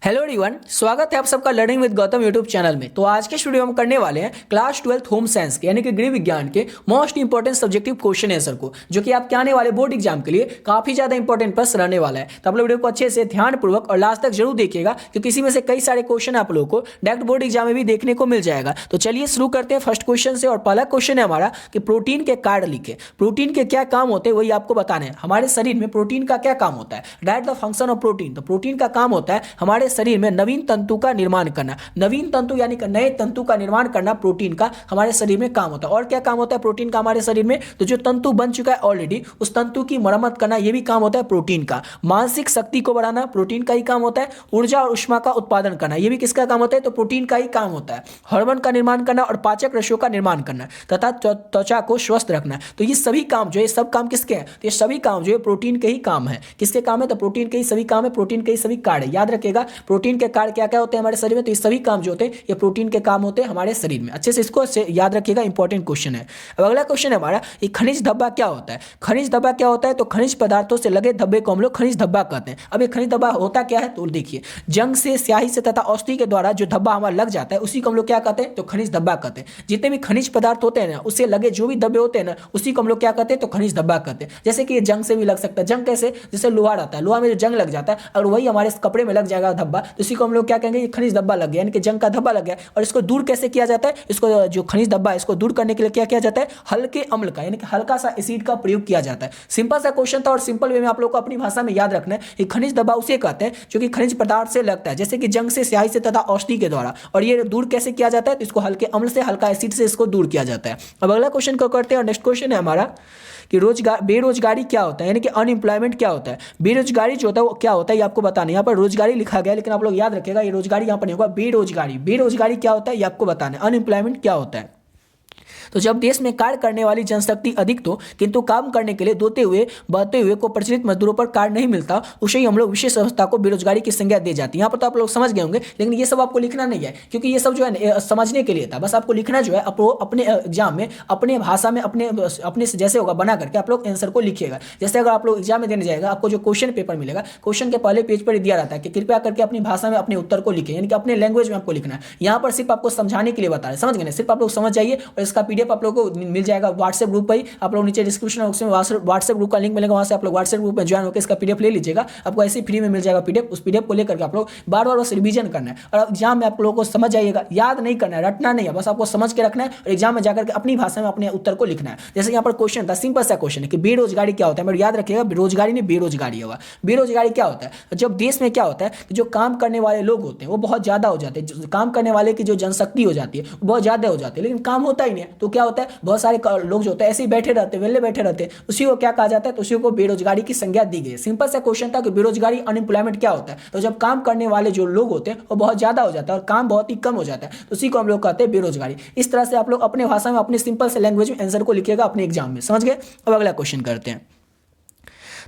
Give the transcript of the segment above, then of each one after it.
Hello everyone, स्वागत है आप सबका learning with Gautam YouTube channel में। तो आज के वीडियो हम करने वाले हैं क्लास 12 होम साइंस के यानी कि गृह विज्ञान के most important subjective question answer को, जो कि आपके आने वाले बोर्ड एग्जाम के लिए काफी ज्यादा इंपॉर्टेंट प्रश्न रहने वाला है। तो आप लोग वीडियो को अच्छे से ध्यानपूर्वक और लास्ट तक जरूर देखिएगा, क्योंकि इसी में से कई सारे क्वेश्चन आप लोगों को डायरेक्ट बोर्ड एग्जाम में भी देखने को मिल जाएगा। तो चलिए शुरू करते हैं फर्स्ट क्वेश्चन से। और पहला क्वेश्चन है हमारा कि प्रोटीन के कार्य लिखे। प्रोटीन के क्या काम होते हैं वही आपको बताना है। हमारे शरीर में प्रोटीन का क्या काम होता है? Right the function of protein. तो प्रोटीन का काम होता है हमारे शरीर में नवीन तंतु का निर्माण करना। नवीन तंतु यानी कि नए तंतु का निर्माण करना प्रोटीन का हमारे शरीर में काम होता है। और क्या काम होता है प्रोटीन का हमारे शरीर में? तो जो तंतु बन चुका है ऑलरेडी, उस तंतु की मरम्मत करना, यह भी काम होता है प्रोटीन का। मानसिक शक्ति को बढ़ाना प्रोटीन का ही काम होता है। ऊर्जा और ऊष्मा का उत्पादन करना, यह भी किसका काम होता है? तो प्रोटीन का ही काम होता है। हार्मोन का निर्माण करना और पाचक रश्मियों का निर्माण करना तथा त्वचा को स्वस्थ रखना। तो ये सभी काम जो है, सब काम किसके हैं? तो ये सभी काम जो है प्रोटीन के ही काम है। किसके काम है? तो प्रोटीन के ही सभी काम है, प्रोटीन के ही सभी कार्य। याद रखिएगा प्रोटीन के कार्य क्या क्या होते हैं हमारे शरीर में। तो ये सभी काम जो होते हैं ये प्रोटीन के काम होते हैं हमारे शरीर में। अच्छे से इसको याद रखिएगा, इंपॉर्टेंट क्वेश्चन है। अब अगला क्वेश्चन है हमारा, ये खनिज धब्बा क्या होता है? खनिज धब्बा क्या होता है? तो खनिज पदार्थों से लगे धब्बे को हम लोग खनिज धब्बा कहते हैं। अब ये खनिज धब्बा होता क्या है? तो देखिए, जंग से, स्याही से तथा औषधि के द्वारा जो धब्बा हमारा लग जाता है उसी को हम लोग क्या कहते हैं? तो खनिज धब्बा कहते हैं। जितने भी खनिज पदार्थ होते हैं ना, उससे लगे जो भी धब्बे होते हैं ना, उसी को हम लोग क्या कहते हैं? तो खनिज धब्बा कहते हैं। जैसे कि ये जंग से भी लग सकता है। जंग कैसे? जैसे लोहा रहता है, लोहा में जो जंग लग जाता है, अगर वही हमारे कपड़े में लग जाएगा धब्बा, तो उसी को हम लोग क्या कहेंगे? ये खनिज धब्बा लग गया, यानी कि जंग का धब्बा लग गया। और इसको दूर कैसे किया जाता है? इसको जो खनिज धब्बा है इसको दूर करने के लिए क्या किया जाता है? हल्के अम्ल का, यानी कि हल्का सा एसिड का प्रयोग किया जाता है। सिंपल सा क्वेश्चन था और सिंपल वे में आप लोग को अपनी भाषा में याद रखना है। ये खनिज धब्बा उसे कहते हैं जो कि खनिज पदार्थ से लगता है, जैसे कि जंग से, स्याही से तथा औषधि के द्वारा। और ये दूर कैसे किया जाता है? तो इसको हल्के अम्ल से, हल्का एसिड से इसको दूर किया जाता है। अब अगला क्वेश्चन को करते हैं। और नेक्स्ट क्वेश्चन है हमारा कि बेरोजगारी क्या होता है, यानी कि अनएम्प्लॉयमेंट क्या होता है? बेरोजगारी जो होता है वो क्या होता है ये आपको बताना है। यहाँ पर रोजगारी लिखा गया है, लेकिन आप लोग याद रखिएगा ये रोजगारी यहाँ पर नहीं होगा, बेरोजगारी। बेरोजगारी क्या होता है ये आपको बताना है। अनएम्प्लॉयमेंट क्या होता है? तो जब देश में कार्य करने वाली जनशक्ति अधिक तो किंतु काम करने के लिए बढ़ते हुए को प्रचलित मजदूरों पर कार्य नहीं मिलता, उसे ही हम लोग विशेष अवस्था को बेरोजगारी की संज्ञा दी जाती है। यहाँ पर तो आप लोग समझ गए होंगे, लेकिन ये सब आपको लिखना नहीं है, क्योंकि ये सब जो है समझने के लिए था। बस आपको लिखना जो है अपने एग्जाम में अपने भाषा में अपने से जैसे होगा बना करके आप लोग आंसर को लिखिएगा। जैसे अगर आप लोग एग्जाम में देने जाएगा, आपको जो क्वेश्चन पेपर मिलेगा, क्वेश्चन के पहले पेज पर दिया रहता है कि कृपया करके अपनी भाषा में अपने उत्तर को लिखें, यानी कि अपने लैंग्वेज में आपको लिखना है। यहाँ पर सिर्फ आपको समझाने के लिए बता रहे, समझ गए? सिर्फ आप लोग समझ जाइए और इसका पीडीएफ आप लोग को मिल जाएगा व्हाट्सएप ग्रुप पर ही। आप लोग नीचे डिस्क्रिप्शन बॉक्स में व्हाट्सएप ग्रुप का लिंक मिलेगा, वहां से आप लोग व्हाट्सएप ग्रुप में ज्वाइन होकर इसका पीडीएफ ले लीजिएगा। आपको ऐसे फ्री में मिल जाएगा पीडीएफ। उस पीडीएफ को लेकर के आप लोग बार बार बस रिवीजन करना है और एग्जाम में आप लोगों को समझ जाइएगा। याद नहीं करना है, रटना नहीं है, बस आपको समझ के रखना है और एग्जाम में जाकर के अपनी भाषा में अपने उत्तर को लिखना है। जैसे यहाँ पर क्वेश्चन था, सिंपल सा क्वेश्चन है कि बेरोजगारी क्या होता है। याद रखिएगा बेरोजगारी नहीं बेरोजगारी होगा। बेरोजगारी क्या होता है? जब देश में क्या होता है कि जो काम करने वाले लोग होते हैं वो बहुत ज्यादा हो जाते हैं, काम करने वाले की जो जनशक्ति हो जाती है वो बहुत ज्यादा हो जाती है, लेकिन काम होता ही नहीं है। तो क्या होता है, बहुत सारे लोग जो होते हैं ऐसे ही बैठे रहते, वेले बैठे रहते, उसी को क्या कहा जाता है? तो उसी को बेरोजगारी की संज्ञा दी गई है। सिंपल सा क्वेश्चन था कि बेरोजगारी अनएम्प्लॉयमेंट क्या होता है। तो जब काम करने वाले जो लोग होते हैं वो बहुत ज्यादा हो जाता है और काम बहुत ही कम हो जाता है, तो उसी को हम लोग कहते हैं बेरोजगारी। इस तरह से आप लोग अपने भाषा में अपने सिंपल से लैंग्वेज में आंसर को लिखिएगा अपने एग्जाम में, समझ गए? अब अगला क्वेश्चन करते हैं।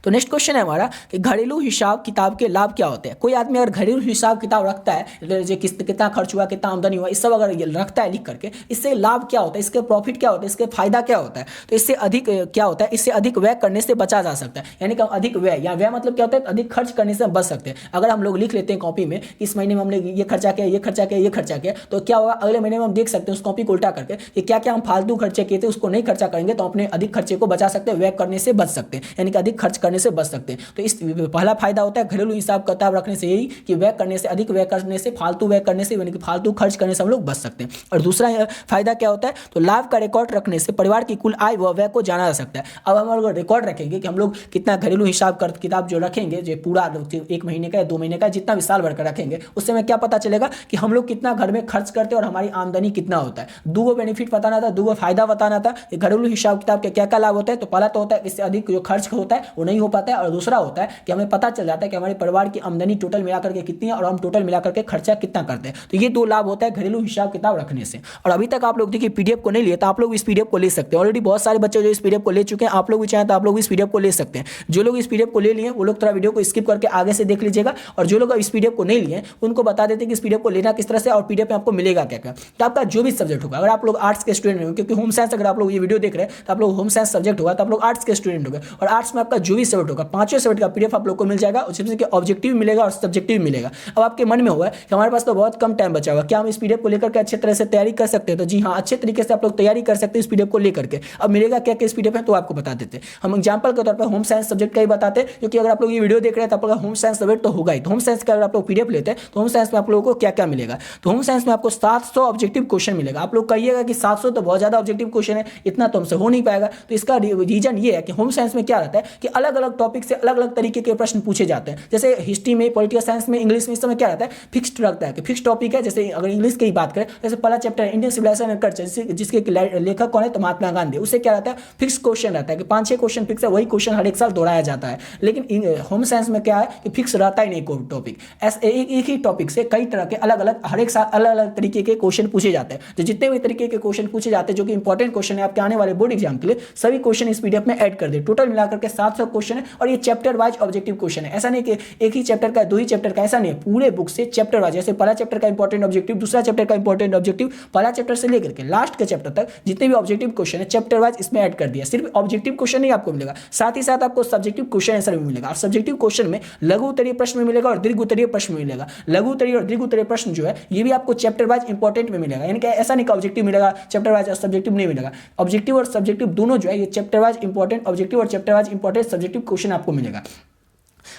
तो नेक्स्ट क्वेश्चन है हमारा कि घरेलू हिसाब किताब के लाभ क्या होते हैं। कोई आदमी अगर घरेलू हिसाब किताब रखता है, जो कितना खर्च हुआ, कितना आमदनी हुआ, इस सब अगर रखता है लिख करके, इससे लाभ क्या होता है, इसके प्रॉफिट क्या होता है, इसके फायदा क्या होता है? तो इससे अधिक क्या होता है? इससे अधिक व्यय करने से बचा जा सकता है, यानी कि अधिक व्यय या व्यय मतलब क्या होता है? अधिक खर्च करने से हम बच सकते हैं। अगर हम लोग लिख लेते हैं कॉपी में इस महीने में हमने ये खर्चा किया, ये खर्चा किया, ये खर्चा किया, तो क्या होगा अगले महीने में हम देख सकते हैं उस कॉपी को उल्टा करके कि क्या क्या हम फालतू खर्चे किए थे उसको नहीं खर्चा करेंगे, तो अपने अधिक खर्चे को बचा सकते हैं, व्यय करने से बच सकते हैं, यानी कि अधिक खर्च करने से बच सकते हैं। तो इस पहला फायदा होता है घरेलू हिसाब किताब रखने से यही कि व्यय करने से, अधिक व्यय करने से, फालतू व्यय करने से, यानी कि फालतू खर्च करने से हम लोग बच सकते हैं। और दूसरा फायदा क्या होता है? तो लाभ का रिकॉर्ड रखने से परिवार की कुल आय व व्यय को जाना जा सकता है। अब हम लोग रिकॉर्ड रखेंगे कि हम लोग कितना घरेलू हिसाब किताब जो रखेंगे, जो पूरा 1 महीने का या 2 महीने का जितना भी साल भर का रखेंगे, उससे हमें क्या पता चलेगा कि हम लोग कितना घर में खर्च करते हैं और हमारी आमदनी कितना होता है। दो बेनिफिट बताना था, दो फायदा बताना था। घरेलू हिसाब किताब के क्या क्या लाभ होता है? तो पहला तो होता है इससे अधिक जो खर्च होता है वो नहीं हो पाता है, और दूसरा होता है कि हमें पता चल जाता है कि हमारे परिवार की आमदनी टोटल मिलाकर के कितनी है और हम टोटल मिलाकर के खर्चा कितना करते हैं। तो ये 2 लाभ होता है घरेलू हिसाब किताब रखने से। और अभी तक आप लोग देखिए पीडीएफ को नहीं लिए, तो आप लोग इस पीडीएफ को ले सकते हैं। ऑलरेडी बहुत सारे बच्चे जो इस पीडीएफ को ले चुके हैं, आप लोग भी चाहें तो आप लोग इस पीडीएफ को ले सकते हैं। जो लोग इस पीडीएफ को ले लिए वो लोग थोड़ा वीडियो को स्किप करके आगे से देख लीजिएगा, और जो लोग इस पीडीएफ को नहीं लिए उनको बता देते हैं कि इस पीडीएफ को लेना किस तरह से और पीडीएफ में आपको मिलेगा क्या क्या। तो आपका जो भी सब्जेक्ट होगा, अगर आप लोग आर्ट्स के स्टूडेंट हो, क्योंकि होम साइंस अगर आप लोग ये वीडियो देख रहे हैं तो आप लोग होम साइंस सब्जेक्ट होगा, तो आप लोग आर्ट्स के स्टूडेंट हो गए, और आर्ट्स में आपका जो भी भी सब्जेक्ट होगा, पांचों सब्जेक्ट का पीडीएफ आप लोग को मिल जाएगा। उसमें से ऑब्जेक्टिव मिलेगा और सब्जेक्टिव मिलेगा। अब आपके मन में हुआ है कि हमारे पास तो बहुत कम टाइम बचा हुआ, क्या हम इस पीडीएफ को लेकर के अच्छे तरह से तैयारी कर सकते हैं? तो जी हाँ, अच्छे तरीके से आप लोग तैयारी कर सकते हैं इस पीडीएफ को लेकर के। अब मिलेगा क्या क्या इस पीडीएफ में, तो आपको बता देते हैं। हम एग्जांपल के तौर पर होम साइंस सब्जेक्ट का ही बताते हैं, क्योंकि अगर आप लोग ये वीडियो देख रहे हैं तो आप लोग होम साइंस सब्जेक्ट तो होगा ही। तो होम साइंस का अगर आप लोग पीडीएफ लेते हैं तो होम साइंस में आप लोगों को क्या क्या मिलेगा? तो होम साइंस में आपको 700 ऑब्जेक्टिव क्वेश्चन मिलेगा। आप लोग कहिएगा कि 700 तो बहुत ज्यादा ऑब्जेक्टिव क्वेश्चन है, इतना तो हमसे हो नहीं पाएगा। तो इसका रीजन ये है कि होम साइंस में क्या रहता है कि अलग अलग टॉपिक से अलग अलग तरीके के प्रश्न पूछे जाते हैं। जैसे हिस्ट्री में, पॉलिटिकल साइंस में, इंग्लिश में इस समय क्या रहता है, फिक्स्ड रखता है कि फिक्स टॉपिक है। जैसे अगर इंग्लिश की बात करें, जैसे पहला chapter Indian civilisation and culture, जिसके लेखक कौन है, तो महात्मा गांधी। उससे क्या रहता है, फिक्स क्वेश्चन रहता है कि 5-6 क्वेश्चन फिक्स है, वही क्वेश्चन हर एक साल दोहराया जाता है। लेकिन होम साइंस में क्या है कि फिक्स रहता ही नहीं कोई टॉपिक। एक ही टॉपिक से कई तरह के अलग अलग हर एक साल अलग अलग तरीके के क्वेश्चन पूछे जाते हैं। तो जितने भी तरीके के क्वेश्चन पूछे जाते हैं जो कि इंपॉर्टेंट क्वेश्चन है आपके आने वाले बोर्ड एग्जाम के लिए, सभी क्वेश्चन इस पीडीएफ में ऐड कर दे। टोटल मिलाकर के 700 क्वेश्चन है और ये चैप्टर वाइज ऑब्जेक्टिव क्वेश्चन है। ऐसा नहीं कि एक ही चैप्टर का, 2 ही चैप्टर का, ऐसा नहीं है। पूरे बुक से चैप्टर वाइज, जैसे पहला चैप्टर का इंपॉर्टेंट ऑब्जेक्टिव, दूसरा चैप्टर का इंपॉर्टेंट ऑब्जेक्टिव, पहला चैप्टर से लेकर के लास्ट के चैप्टर तक जितने भी ऑब्जेक्टिव क्वेश्चन है चैप्टर वाइज इसमें ऐड कर दिया। सिर्फ ऑब्जेक्टिव क्वेश्चन नहीं आपको मिलेगा, साथ ही साथ आपको सब्जेक्टिव क्वेश्चन आंसर भी मिलेगा। और सब्जेक्टिव क्वेश्चन में लघु उत्तरीय प्रश्न में मिलेगा और दीर्घ उत्तरीय प्रश्न में मिलेगा। लघु उत्तरीय और दीर्घ उत्तरीय प्रश्न जो है ये भी आपको चैप्टर वाइज इंपॉर्टेंट में मिलेगा। यानी कि ऐसा नहीं कि ऑब्जेक्टिव मिलेगा चैप्टर वाइज और सब्जेक्टिव नहीं मिलेगा। ऑब्जेक्टिव और सब्जेक्टिव दोनों जो है ये चैप्टर वाइज इंपॉर्टेंट ऑब्जेक्टिव और chapter wise important subjective question आपको मिलेगा।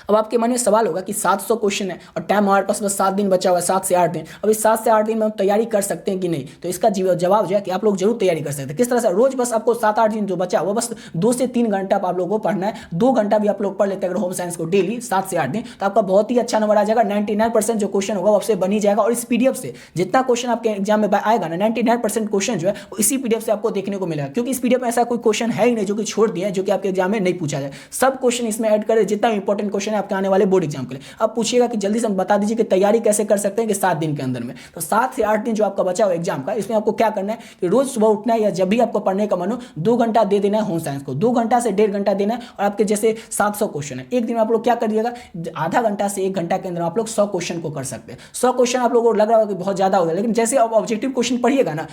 अब आपके मन में सवाल होगा कि 700 क्वेश्चन है और टाइम हमारे पास बस 7 दिन बचा हुआ है, 7 से 8 दिन। अब इस 7 से 8 दिन में हम तैयारी कर सकते हैं कि नहीं? तो इसका जवाब जो है कि आप लोग जरूर तैयारी कर सकते हैं। किस तरह से? रोज बस आपको 7-8 दिन जो बचा हुआ बस 2 से 3 घंटा आप लोगों को पढ़ना है। 2 घंटा भी आप लोग पढ़ लेते हैं अगर होम साइंस को डेली 7 से 8 दिन, तो आपका बहुत ही अच्छा नंबर आ जाएगा। 99% जो क्वेश्चन होगा वो आपसे बन ही जाएगा। और इस पीडीएफ से जितना क्वेश्चन आपके एग्जाम में आएगा ना, 99% क्वेश्चन जो है वो इसी पीडीएफ से आपको देखने को मिलेगा। क्योंकि इस पीडीएफ में ऐसा कोई क्वेश्चन है ही नहीं जो कि छोड़ दिया है, जो कि आपके एग्जाम में नहीं पूछा जाए। सब क्वेश्चन इसमें ऐड करें, जितना इंपॉर्टेंट क्वेश्चन है आपके आने वाले बोर्ड एग्जाम के लिए। अब पूछिएगा कि जल्दी से बता दीजिए कि तैयारी कैसे कर सकते हैं कि 7 दिन के अंदर में। तो 7 से 8 दिन जो आपका बचा हुआ एग्जाम का, इसमें आपको क्या करना है कि रोज सुबह उठना है या जब भी आपको पढ़ने का मन हो 2 घंटा दे देना है होम साइंस को। 2 घंटा से 1.5 घंटा देना है। और आपके जैसे 700 क्वेश्चन है, एक दिन में आप लोग क्या कर दिएगा, आधा घंटा से 1 घंटा के अंदर आप लोग 100 क्वेश्चन को कर सकते हैं। 100 क्वेश्चन आप लोगों को लग रहा होगा कि बहुत ज्यादा होगा, लेकिन जैसे आप ऑब्जेक्टिव क्वेश्चन पढ़िएगा ना,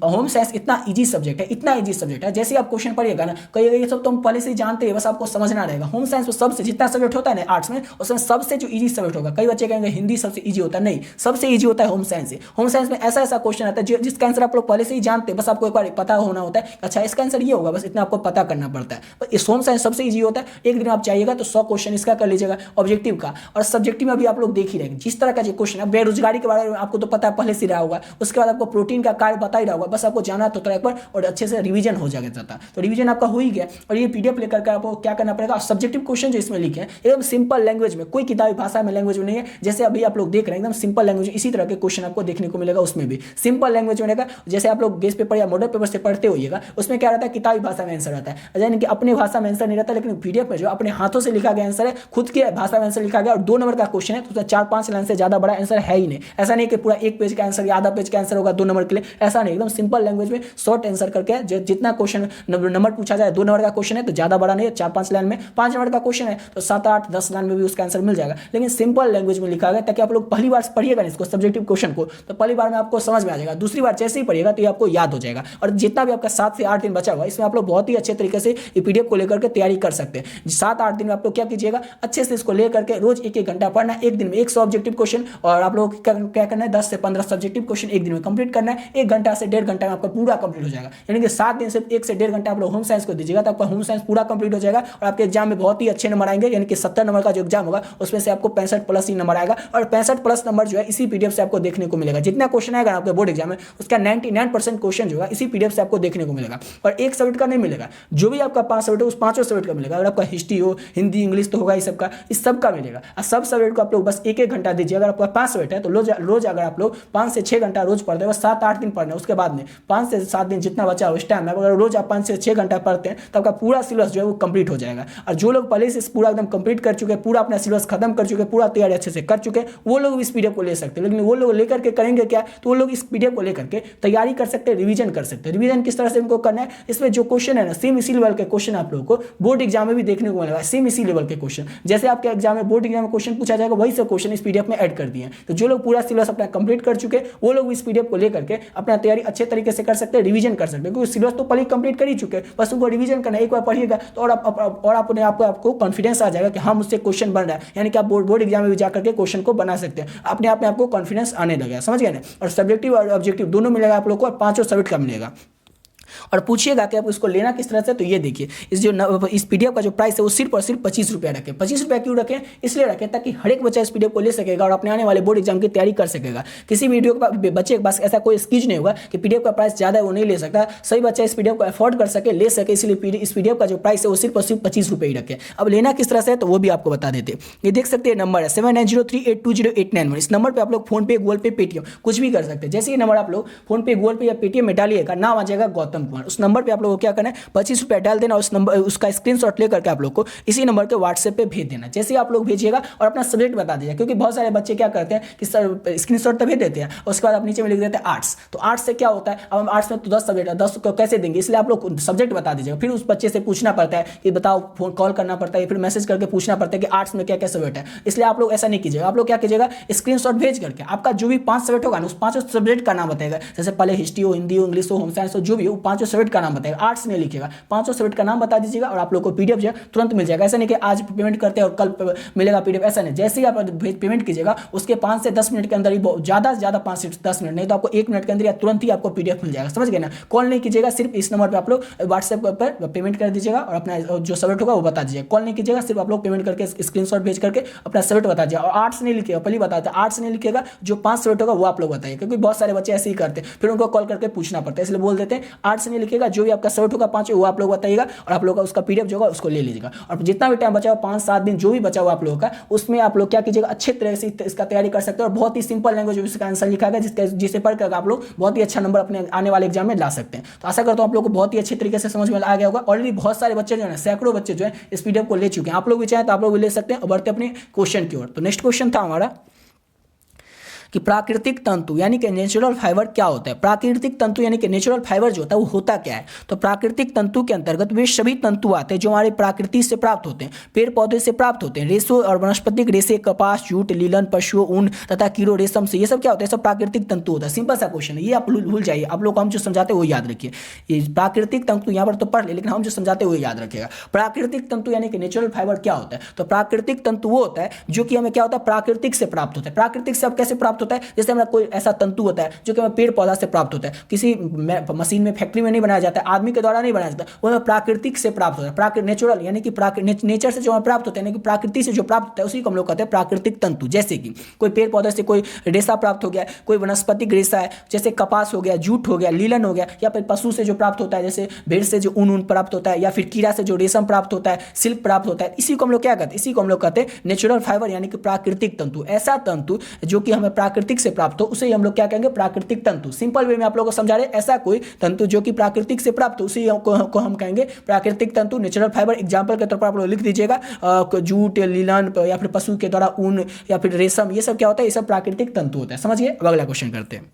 होम साइंस इतना ईजी सब्जेक्ट है, इतना ईजी सब्जेक्ट है। जैसे आप क्वेश्चन पढ़िएगा ना, कहिएगा ये सब तो हम पहले से ही जानते हैं, बस आपको समझना रहेगा। होम साइंस में सबसे जितना सब्जेक्ट होता है ना आर्ट्स में, उसमें सबसे जो ईजी सब्जेक्ट होगा। कई बच्चे कहेंगे हिंदी सबसे इजी होता है, नहीं, सबसे इजी होता है होम साइंस से। होम साइंस में ऐसा ऐसा क्वेश्चन आता है जिसका आंसर आप लोग पहले से ही जानते हैं, बस आपको एक बार पता होना होता है, अच्छा इसका आंसर ये होगा, बस इतना आपको पता करना पड़ता है। पर इस होम साइंस सबसे इजी होता है। एक दिन आप चाहिएगा तो 100 क्वेश्चन इसका कर लीजिएगा ऑब्जेक्टिव का। और सब्जेक्टिव में भी आप लोग देख ही रहेंगे जिस तरह का जो क्वेश्चन है, बेरोजगारी के बारे में आपको तो पता पहले से रहा होगा, उसके बाद आपको प्रोटीन का कार्य बता ही रहा होगा, बस आपको जाना तो एक बार और अच्छे से रिवीजन हो जाएगा। तो रिवीजन आपका हो ही गया। और ये पीडीएफ लेकर के आपको क्या करना पड़ेगा, सब्जेक्टिव क्वेश्चन जो इसमें लिखे हैं एकदम सिंपल लैंग्वेज में, कोई किताबी भाषा में लैंग्वेज में नहीं है। जैसे अभी आप लोग देख रहे हैं एकदम सिंपल लैंग्वेज, इसी तरह के क्वेश्चन आपको देखने को मिलेगा। उसमें भी सिंपल लैंग्वेज में रहेगा। जैसे आप लोग गेस्ट पेपर या मॉडल पेपर से पढ़ते होइएगा, उसमें क्या रहता है, किताबी भाषा में आंसर रहता है, यानी कि अपनी भाषा में आंसर नहीं रहता। लेकिन पीडीएफ में जो अपने हाथों से लिखा गया आंसर है, खुद की भाषा में आंसर लिखा गया और 2 नंबर का क्वेश्चन है, तो 4-5 लाइन से ज्यादा बड़ा आंसर है ही नहीं। ऐसा नहीं कि पूरा 1 पेज का आंसर या आधा पेज का आंसर होगा 2 नंबर के लिए, ऐसा नहीं। एकदम सिंपल लैंग्वेज में शॉर्ट आंसर करके जितना क्वेश्चन नंबर पूछा जाए, 2 नंबर का क्वेश्चन है तो ज्यादा बड़ा नहीं है, 4-5 लाइन में। 5 नंबर का क्वेश्चन है तो 7-8-10 लाइन में भी उसका आंसर मिल जाएगा। लेकिन सिंपल लैंग्वेज में लिखा गया, ताकि आप लोग पहली बार पढ़िएगा इसको सब्जेक्टिव क्वेश्चन को, तो पहली बार में आपको समझ में आ जाएगा, दूसरी बार जैसे ही पढ़िएगा तो ये आपको याद हो जाएगा। और जितना भी आपका 7 से 8 दिन बचा हुआ है, इसमें आप लोग बहुत ही अच्छे तरीके से ये पीडीएफ को लेकर के तैयारी कर सकते हैं। 7-8 दिन में आप लोग क्या कीजिएगा, अच्छे से इसको लेकर के रोज 1-1 घंटा पढ़ना है। एक दिन में 100 ऑब्जेक्टिव क्वेश्चन, और आप लोग क्या करना है, 10 से 15 सब्जेक्टिव क्वेश्चन एक दिन में कंप्लीट करना है। 1 घंटा से 1.5 घंटा में आपका पूरा कंप्लीट हो जाएगा। यानी कि 7 दिन से 1 से 1.5 घंटा आप लोग होम साइंस को दीजिएगा तो आपका होम साइंस पूरा कंप्लीट हो जाएगा। और आपके एग्जाम में बहुत ही अच्छे नंबर आएंगे। यानी कि 70 नंबर का जो एग्जाम होगा उसमें से आपको 65+ ही नंबर आएगा। और 65+ नंबर जो है इसी पीडीएफ से आपको देखने को मिलेगा। जितना क्वेश्चन आएगा आपके बोर्ड एग्जाम में, उसका 99% क्वेश्चन जो है इसी पीडीएफ से आपको देखने को मिलेगा। और एक सब्जेक्ट का नहीं मिलेगा, जो भी आपका 5 सब्जेक्ट है उस 5 सब्जेक्ट का मिलेगा। अगर आपका हिस्ट्री हो, हिंदी, इंग्लिश तो होगा ही सबका, इस सब का मिलेगा। और सब सब्जेक्ट को आप लोग बस 1-1 घंटा दीजिए। अगर आपका 5 सब्जेक्ट है तो रोज अगर आप लोग 5 से 6 घंटा रोज पढ़ते हैं, बस 7-8 दिन पढ़ना है। उसके बाद में 5 से 7 दिन जितना बचा हो उस टाइम में अगर रोज आप 5 से 6 घंटा पढ़ते हैं तो आपका पूरा सिलेबस जो है वो कंप्लीट हो जाएगा। और जो लोग पहले से पूरा एकदम कंप्लीट कंप्लीट कर चुके हैं, पूरा अपना सिलेबस खत्म कर चुके हैं, पूरा तैयारी अच्छे से कर चुके हैं, वो लोग इस पीडीएफ को ले सकते हैं। लेकिन वो लोग लेकर के करेंगे क्या, तो वो लोग इस पीडीएफ को लेकर के तैयारी कर सकते हैं, रिवीजन कर सकते हैं। रिवीजन किस तरह से उनको करना है, इसमें जो क्वेश्चन है ना सेम इसी लेवल के क्वेश्चन आप लोगों को बोर्ड एग्जाम में भी देखने को मिलेगा, सेम इसी लेवल के क्वेश्चन। जैसे आपके एग्जाम में बोर्ड एग्जाम में क्वेश्चन पूछा जाएगा, वही सब क्वेश्चन इस पीडीएफ में ऐड कर दिए हैं। तो जो लोग पूरा सिलेबस अपना कंप्लीट कर चुके हैं वो लोग इस पीडीएफ को लेकर के अपना तैयारी अच्छे तरीके से कर सकते हैं, रिवीजन कर सकते हैं, क्योंकि सिलेबस तो पहले कंप्लीट कर ही चुके हैं, बस उनको रिवीजन करना है। एक बार पढ़िएगा तो और अपने आपको कॉन्फिडेंस आ जाएगा कि हाँ मुझसे क्वेश्चन बन रहा है, यानी कि आप बोर्ड एग्जाम में भी जाकर के क्वेश्चन को बना सकते हैं, अपने आप में आपको कॉन्फिडेंस आने लगेगा, समझ गए ना। और सब्जेक्टिव और ऑब्जेक्टिव दोनों मिलेगा आप लोग को, और 5 सब्जेक्ट का मिलेगा। और पूछिएगा कि आप इसको लेना किस तरह से, तो ये देखिए इस पीडीएफ का जो प्राइस है वो सिर्फ और सिर्फ 25 रुपया रखें। 25 रुपया क्यों रखें, इसलिए रखें ताकि हर एक बच्चा इस पीडीएफ को ले सकेगा और अपने आने वाले बोर्ड एग्जाम की तैयारी कर सकेगा। किसी वीडियो के बच्चे के पास ऐसा कोई एक्सक्यूज नहीं होगा कि पीडीएफ का प्राइस ज़्यादा है वो नहीं ले सकता, सही बच्चा इस पीडीएफ को अफोर्ड कर सके, ले सके, इसलिए इस पीडीएफ का जो प्राइस है वो सिर्फ और सिर्फ 25 रुपये ही रखें। अब लेना किस तरह से है तो वो भी आपको बता देते हैं। ये देख सकते हैं नंबर है 7903820891। इस नंबर पर आप लोग फोन पे, गूगल पे, पेटीएम कुछ भी कर सकते हैं। जैसे ये नंबर आप लोग फोन पे, गूगल पे या पेटीएम में डालिएगा, नाम आ जाएगा गौतम कुमार। उस नंबर पर आप लोग क्या करना है, 25 रुपया डाल देना, उस नंबर उसका स्क्रीनशॉट लेकर के आप लोग को इसी नंबर के व्हाट्सएप पे भेज देना। जैसे आप लोग भेजिएगा और अपना सब्जेक्ट बता दीजिएगा, क्योंकि बहुत सारे बच्चे क्या करते हैं कि सर स्क्रीनशॉट तो भेज देते हैं, उसके बाद आप नीचे में लिख देते हैं आर्ट्स। तो आर्ट्स से क्या होता है, अब हम आर्ट्स में तो 10 सब्जेक्ट है, 10 को कैसे देंगे, इसलिए आप लोग सब्जेक्ट बता दीजिएगा। फिर उस बच्चे से पूछना पड़ता है कि बताओ, फोन कॉल करना पड़ता है, फिर मैसेज करके पूछना पड़ता है कि आर्ट्स में क्या क्या सब्जेक्ट है। इसलिए आप लोग ऐसा नहीं कीजिएगा, आप लोग क्या कीजिएगा, स्क्रीनशॉट भेज करके आपका जो भी 5 सब्जेक्ट होगा ना, उस 5 सब्जेक्ट का नाम बताएगा। जैसे पहले हिस्ट्री हो, हिंदी हो, इंग्लिश हो, होम साइंस हो, जो भी हो 5 सब्जेक्ट का नाम बताएगा। आर्ट्स में लिखिएगा, 5 सब्जेक्ट का नाम बता दीजिएगा और आप लोग को पीडीएफ जो है तुरंत मिल जाएगा। ऐसा नहीं कि आज पेमेंट करते हैं और कल मिलेगा पीडीएफ, ऐसा नहीं। जैसे ही आप पेमेंट कीजिएगा उसके 5 से 10 मिनट के अंदर ही, ज़्यादा से ज़्यादा 5 से 10 मिनट नहीं तो आपको 1 मिनट के अंदर या तुरंत ही आपको पीडीएफ मिल जाएगा, समझ गए ना। कॉल नहीं कीजिएगा, सिर्फ इस नंबर पर आप लोग व्हाट्सएप पर पेमेंट कर दीजिएगा और अपना जो सब्जेक्ट होगा वो बता दीजिएगा। कॉल नहीं कीजिएगा, सिर्फ आप लोग पेमेंट करके स्क्रीनशॉट भेज करके अपना सब्जेक्ट बता दीजिएगा। और आर्ट्स नहीं लिखिएगा, पहले बताते आर्ट्स नहीं लिखिएगा, जो 5 सब्जेक्ट होगा वो आप लोग बताइए, क्योंकि बहुत सारे बच्चे ऐसे ही करते हैं, फिर उनको कॉल करके पूछना पड़ता है, इसलिए बोल देते हैं आर्ट्स नहीं लिखिएगा, जो भी आपका सब्जेक्ट होगा 5 वो आप लोग बताइएगा और आप लोग का उसका पीडीएफ जो होगा उसको ले लीजिएगा। और जितना भी टाइम बचा हुआ 5-7 दिन जो भी बचा हुआ आप लोगों का, उसमें आप लोग क्या कीजिएगा, अच्छे तरह से इसका तैयारी कर सकते हैं। और बहुत ही सिंपल लैंग्वेज में इसका आंसर लिखा गया, जिसे पढ़कर आप लोग बहुत ही अच्छा नंबर अपने आने वाले एग्जाम में ला सकते हैं। तो आशा करता हूं आप लोग को बहुत ही अच्छे तरीके से समझ में आ गया होगा। ऑलरेडी बहुत सारे बच्चे जो है, सैकड़ों बच्चे जो है इस पीडीएफ को ले चुके हैं। आप लोग भी चाहें तो आप लोग भी ले सकते हैं और बढ़ते अपने क्वेश्चन की ओर। तो नेक्स्ट क्वेश्चन था हमारा कि प्राकृतिक तंतु यानी कि नेचुरल फाइबर क्या होता है। प्राकृतिक तंतु यानी कि नेचुरल फाइबर जो होता है वो होता क्या है, तो प्राकृतिक तंतु के अंतर्गत वे सभी तंतु आते हैं जो हमारे प्रकृति से प्राप्त होते हैं, पेड़ पौधे से प्राप्त होते हैं। रेशों और वनस्पतिक रेशे, कपास, जूट, लीलन, पशुओं, ऊन तथा कीड़ों, रेशम से, ये सब क्या होता है, सब प्राकृतिक तंतु होता है। सिंपल सा क्वेश्चन है, ये आप भूल जाइए, आप लोग को हम जो समझाते हैं वो याद रखिए। ये प्राकृतिक तंतु यहाँ पर तो पढ़ ले, लेकिन हम जो समझाते हैं वो याद रखिएगा। प्राकृतिक तंतु यानी कि नेचुरल फाइबर क्या होता है, तो प्राकृतिक तंतु वो होता है जो कि हमें क्या होता है, प्राकृतिक से प्राप्त होता है। प्राकृतिक से अब कैसे प्राप्त होता है, जैसे हमें कोई ऐसा तंतु होता है जो कि हमें पेड़ पौधा से प्राप्त होता है, किसी मशीन में, फैक्ट्री में नहीं बनाया जाता है, आदमी के द्वारा नहीं बनाया जाता, वो हमें प्राकृतिक से प्राप्त होता है। नेचुरल यानी कि नेचर से जो हमें प्राप्त होता है, यानी कि प्रकृति से जो प्राप्त होता है उसी को हम लोग कहते हैं प्राकृतिक तंतु। जैसे कि कोई पेड़ पौधे से कोई रेशा प्राप्त हो गया, कोई वनस्पतिक रेशा है, जैसे कपास हो गया, जूट हो गया, लीलन हो गया, या फिर पशु से जो प्राप्त होता है, जैसे भेड़ से जो ऊन प्राप्त होता है, या फिर कीड़ा से जो रेशम प्राप्त होता है, सिल्क प्राप्त होता है, इसी को हम लोग क्या कहते हैं, इसी को हम लोग कहते हैं नेचुरल फाइबर यानी कि प्राकृतिक तंतु। ऐसा तंतु जो कि हमें प्राकृतिक से प्राप्त हो उसे हम लोग क्या कहेंगे, प्राकृतिक तंतु। सिंपल वे में आप लोगों को समझा रहे, ऐसा कोई तंतु जो कि प्राकृतिक से प्राप्त हो उसी को हम कहेंगे प्राकृतिक तंतु, नेचुरल फाइबर। एग्जांपल के तौर पर आप लोग लिख दीजिएगा, जूट, लीलन या फिर पशु के द्वारा ऊन या फिर रेशम, ये सब क्या होता है, ये सब प्राकृतिक तंतु होता है। समझिए। अब अगला क्वेश्चन करते हैं।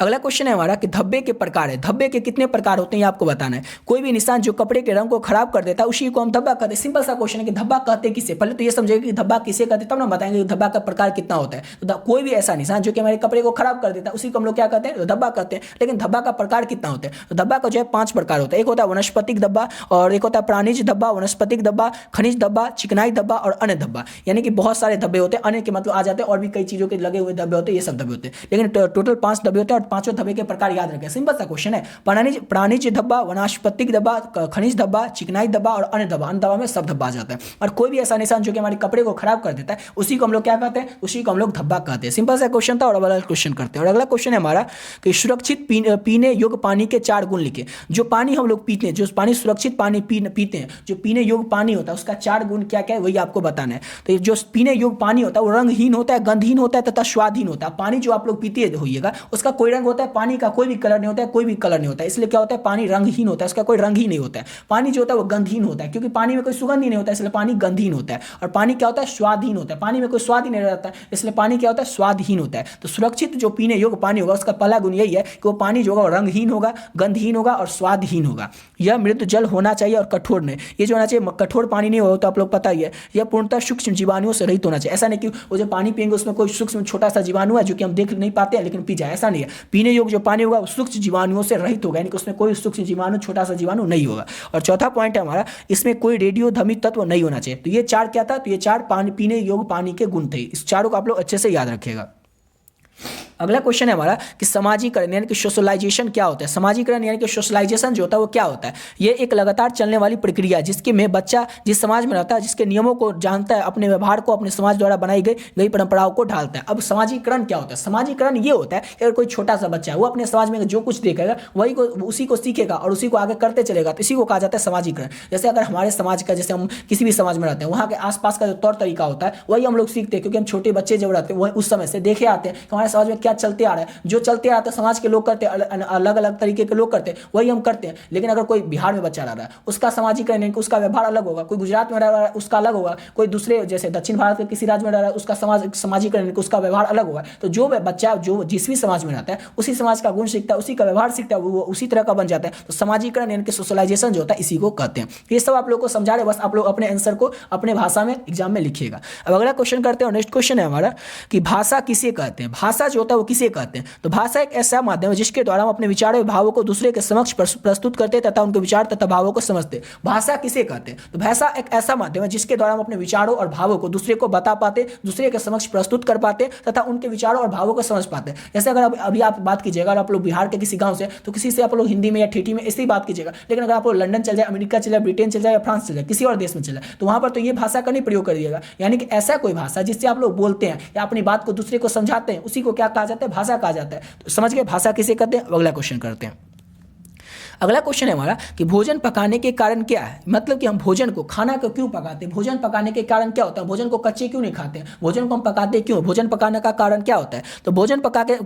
अगला क्वेश्चन है हमारा कि धब्बे के प्रकार है। धब्बे के कितने प्रकार होते हैं ये आपको बताना है। कोई भी निशान जो कपड़े के रंग को खराब कर देता है उसी को हम धब्बा कहते हैं। सिंपल सा क्वेश्चन है कि धब्बा कहते किसे, पहले तो ये समझेगा कि धब्बा किसे कहते हैं, तब ना बताएंगे कि धब्बा का प्रकार कितना होता है। तो कोई भी ऐसा निशान जो कि हमारे कपड़े को खराब कर देता है उसी को हम लोग क्या कहते हैं, धब्बा कहते हैं। लेकिन धब्बा का प्रकार कितना होता है, तो धब्बा का जो है 5 प्रकार होता है। एक होता है वनस्पतिक धब्बा, और एक होता है प्राणिज धब्बा, वनस्पतिक धब्बा, खनिज धब्बा, चिकनाई धब्बा और अन्य धब्बा। यानी कि बहुत सारे धब्बे होते हैं, अन्य के मतलब आ जाते हैं और भी कई चीजों के लगे हुए धब्बे होते हैं, ये सब धब्बे होते हैं। लेकिन टोटल 5 धब्बे होते हैं और 5 धब्बे के प्रकार याद रखें। सिंपल सा क्वेश्चन है, प्राणिज धब्बा, वनस्पतिक धब्बा, खनिज धब्बा, चिकनाई धब्बा और अन्य धब्बा। अन्य धब्बा में सब धब्बा आ जाता है। और कोई भी ऐसा निशान जो कि हमारे कपड़े को खराब कर देता है उसी को हम लोग क्या कहते हैं, उसी को हम लोग धब्बा कहते हैं। सिंपल सा क्वेश्चन था। और अगला क्वेश्चन करते हैं। और अगला क्वेश्चन है हमारा कि सुरक्षित पीने योग्य पानी के 4 गुण लिखे। जो पानी हम लोग पीते हैं, जो पानी सुरक्षित पानी पीते हैं, जो पीने योग्य पानी होता है उसका 4 गुण क्या क्या है वही आपको बताना है। तो जो पीने योग्य पानी होता है वो रंगहीन होता है, गंधहीन होता है तथा स्वादहीन होता है। पानी जो आप लोग पीते होइएगा उसका कोई रंग होता है, पानी का कोई भी कलर नहीं होता है, कोई भी कलर नहीं होता है। इसलिए क्या होता है, पानी रंगहीन होता है, उसका कोई रंग ही नहीं होता है। पानी जो होता है वो गंधहीन होता है, क्योंकि पानी में कोई सुगंध ही नहीं होता है, इसलिए पानी गंधहीन होता है। और पानी क्या होता है, स्वादहीन होता है, पानी में कोई स्वाद ही नहीं रहता है, इसलिए पानी क्या होता है, स्वादहीन होता है। तो सुरक्षित जो पीने योग्य पानी होगा उसका पहला गुण यही है कि वो पानी जो होगा रंगहीन होगा, गंधहीन होगा और स्वादहीन होगा। यह मृदु जल होना चाहिए और कठोर नहीं। ये जो होना चाहिए, कठोर पानी नहीं हो तो आप लोग पता ही है, यह पूर्णतः सूक्ष्म जीवाणुओं से रहित होना चाहिए। ऐसा नहीं कि वो जो पानी पियेंगे उसमें कोई सूक्ष्म छोटा सा जीवाणु है जो कि हम देख नहीं पाते हैं लेकिन पी जाए, ऐसा नहीं है। पीने योग्य जो पानी होगा वो सूक्ष्म जीवाणुओं से रहित होगा, यानी कि उसमें कोई सूक्ष्म जीवाणु, छोटा सा जीवाणु नहीं होगा। और चौथा पॉइंट है हमारा, इसमें कोई रेडियोधर्मी तत्व नहीं होना चाहिए। तो ये चार क्या था, तो ये चार पानी पीने योग्य पानी के गुण थे। इस चारों को आप लोग अच्छे से याद रखिएगा। अगला क्वेश्चन है हमारा कि समाजीकरण यानी कि सोशलाइजेशन क्या होता है। समाजीकरण यानी कि सोशलाइजेशन जो होता है वो क्या होता है। ये एक लगातार चलने वाली प्रक्रिया है जिसके में बच्चा जिस समाज में रहता है, जिसके नियमों को जानता है, अपने व्यवहार को अपने समाज द्वारा बनाई गई परंपराओं को ढालता है। अब समाजीकरण क्या होता है, समाजीकरण ये होता है कि अगर कोई छोटा सा बच्चा है वो अपने समाज में जो कुछ देखेगा वही को उसी को सीखेगा और उसी को आगे करते चलेगा, तो इसी को कहा जाता है समाजीकरण। जैसे अगर हमारे समाज का, जैसे हम किसी भी समाज में रहते हैं, वहाँ के आसपास का जो तौर तरीका होता है वही हम लोग सीखते हैं, क्योंकि हम छोटे बच्चे जब रहते हैं वही उस समय से देखे आते हैं कि हमारे समाज में क्या चलते आ रहा है। जो चलते आ रहा है समाज के लोग करते हैं, अलग अलग तरीके के लोग करते हैं, वही हम करते हैं। लेकिन अगर कोई बिहार में बच्चा रह रहा है उसका समाजीकरण यानी कि उसका व्यवहार अलग होगा, कोई गुजरात में रह रहा है उसका अलग होगा, कोई दूसरे जैसे दक्षिण भारत के किसी राज्य में रह रहा है उसका समाजीकरण उसका व्यवहार अलग होगा। तो जो बच्चा जो जिस भी समाज में रहता है उसी समाज का गुण सीखता है, उसी का व्यवहार सीखता है, वो उसी तरह का बन जाता है। तो समाजीकरण यानी कि सोशलाइजेशन जो होता है इसी को कहते हैं। ये सब आप लोग को समझा रहे, बस आप लोग अपने आंसर को अपने भाषा में एग्जाम में लिखिएगा। अब अगला क्वेश्चन करते हैं, नेक्स्ट क्वेश्चन है हमारा कि भाषा किसे कहते हैं। भाषा जो होता है वो किसे कहते हैं। तो भाषा एक ऐसा माध्यम है जिसके द्वारा हम अपने विचारों और भावों को दूसरे के समक्ष प्रस्तुत करते तथा उनके विचार तथा भावों को समझते। भाषा किसे कहते हैं, तो भाषा एक ऐसा माध्यम है जिसके द्वारा हम अपने विचारों और भावों को दूसरे को बता पाते, दूसरे के समक्ष प्रस्तुत कर पाते तथा उनके विचारों और भावों को समझ पाते। जैसे अगर अभी आप बात कीजिएगा, अगर आप लोग बिहार के किसी गांव से, तो किसी से आप लोग हिंदी में या ठेठी में ऐसे ही बात कीजिएगा। लेकिन अगर आप लोग लंदन चल जाए, अमेरिका चल जाए, ब्रिटेन चल जाए या फ्रांस चल जाए, किसी और देश में चल जाए, तो वहां पर तो ये भाषा का नहीं प्रयोग कर दिएगा। यानी कि ऐसा कोई भाषा जिससे आप लोग बोलते हैं या अपनी बात को दूसरे को समझाते हैं, उसी को क्या कहा जाता है, भाषा कहा जाता है। तो समझ गए भाषा किसे कहते हैं। अगला क्वेश्चन करते हैं। अगला क्वेश्चन है हमारा कि भोजन पकाने के कारण क्या है। मतलब कि हम भोजन को, खाना को क्यों पकाते हैं, भोजन पकाने के कारण क्या होता है, भोजन को कच्चे क्यों नहीं खाते हैं, भोजन को हम पकाते क्यों, भोजन पकाने का कारण क्या होता है। तो भोजन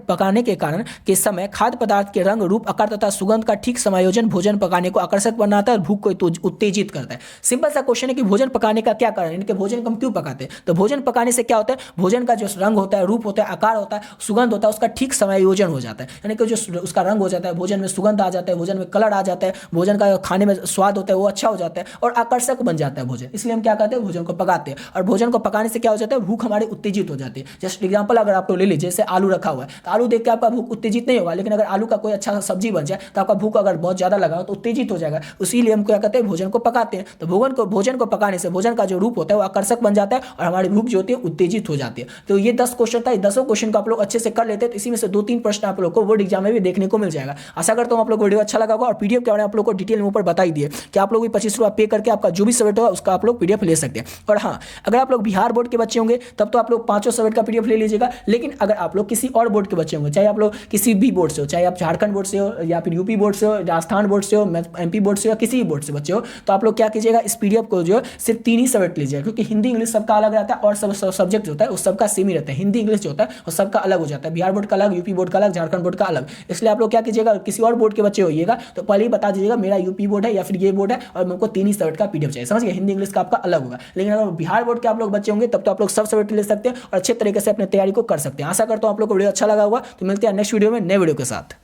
पकाने के कारण के समय खाद्य पदार्थ के रंग, रूप, आकार तथा सुगंध का ठीक समायोजन भोजन पकाने को आकर्षक बनाता है और भूख को उत्तेजित करता है। सिंपल सा क्वेश्चन है कि भोजन पकाने का क्या कारण है, इनके भोजन को हम क्यों पकाते हैं। तो भोजन पकाने से क्या होता है, भोजन का जो रंग होता है, रूप होता है, आकार होता है, सुगंध होता है, उसका ठीक समायोजन हो जाता है। यानी कि जो उसका रंग हो जाता है, भोजन में सुगंध आ जाता है, भोजन में कलर आ जाता है, भोजन का खाने में स्वाद होता है वो अच्छा हो जाता है और आकर्षक बन जाता है भोजन। इसलिए हम क्या कहते हैं, भोजन को पकाते हैं। और भोजन को पकाने से क्या हो जाता है, भूख हमारी उत्तेजित हो जाती है। जस्ट एग्जांपल अगर आप लोग ले लीजिए, जैसे आलू रखा हुआ है, तो आलू देख के आपका भूख उत्तेजित नहीं होगा, लेकिन अगर आलू का कोई अच्छा सब्जी बन जाए तो आपका भूख अगर बहुत ज्यादा लगा तो उत्तेजित हो जाएगा। इसीलिए हम क्या कहते हैं, भोजन को पकाते हैं। तो भोजन को पकाने से भोजन का जो रूप होता है वो आकर्षक बन जाता है और हमारी भूख जो होती है उत्तेजित हो जाती है। तो ये 10 क्वेश्चन था, 10 क्वेश्चन को आप लोग अच्छे से कर लेते हैं, तो इसी में से 2-3 प्रश्न आप लोग को बोर्ड एग्जाम में भी देखने को मिल जाएगा। आशा करता हूं आप लोग को वीडियो अच्छा लगा होगा और पीडीएफ के बारे में आप लोग को डिटेल में ऊपर बता ही दिए कि आप लोग भी 25 रुपया पे करके आपका जो भी सब्जेक्ट होगा उसका आप लोग पीडीएफ ले सकते हैं। और हाँ, अगर आप लोग बिहार बोर्ड के बच्चे होंगे तब तो आप लोग 5 सब्जेक्ट का पीडीएफ ले लीजिएगा। लेकिन अगर आप लोग किसी और बोर्ड के बच्चे होंगे, चाहे आप लोग किसी भी बोर्ड से हो, चाहे आप झारखंड बोर्ड से हो या फिर यूपी बोर्ड से हो, राजस्थान बोर्ड से हो, एमपी बोर्ड से हो, किसी भी बोर्ड से बच्चे हो, तो आप लोग क्या कीजिएगा, इस पीडीएफ को जो सिर्फ 3 ही सब्जेक्ट लीजिएगा, क्योंकि हिंदी इंग्लिश सबका अलग रहता है और सब सब्जेक्ट जो होता है उस सबका सेम ही रहता है। हिंदी इंग्लिश जो होता है वो सबका अलग हो जाता है, बिहार बोर्ड का अलग, यूपी बोर्ड का अलग, झारखंड बोर्ड का अलग। इसलिए आप लोग क्या कीजिएगा, किसी और बोर्ड के बच्चे होइएगा तो पहले ही बता दीजिएगा मेरा यूपी बोर्ड है या फिर ये बोर्ड है और मेरे को 3 ही सब्जेक्ट का पीडीएफ चाहिए। समझ गए, हिंदी इंग्लिश का आपका अलग होगा। लेकिन अगर बिहार बोर्ड के आप लोग बच्चे होंगे तब तो आप लोग सब सब्जेक्ट ले सकते हैं और अच्छे तरीके से अपनी तैयारी को कर सकते हैं। आशा करता हूं आप लोग को वीडियो अच्छा लगा होगा। तो मिलते हैं नेक्स्ट वीडियो में नए वीडियो के साथ।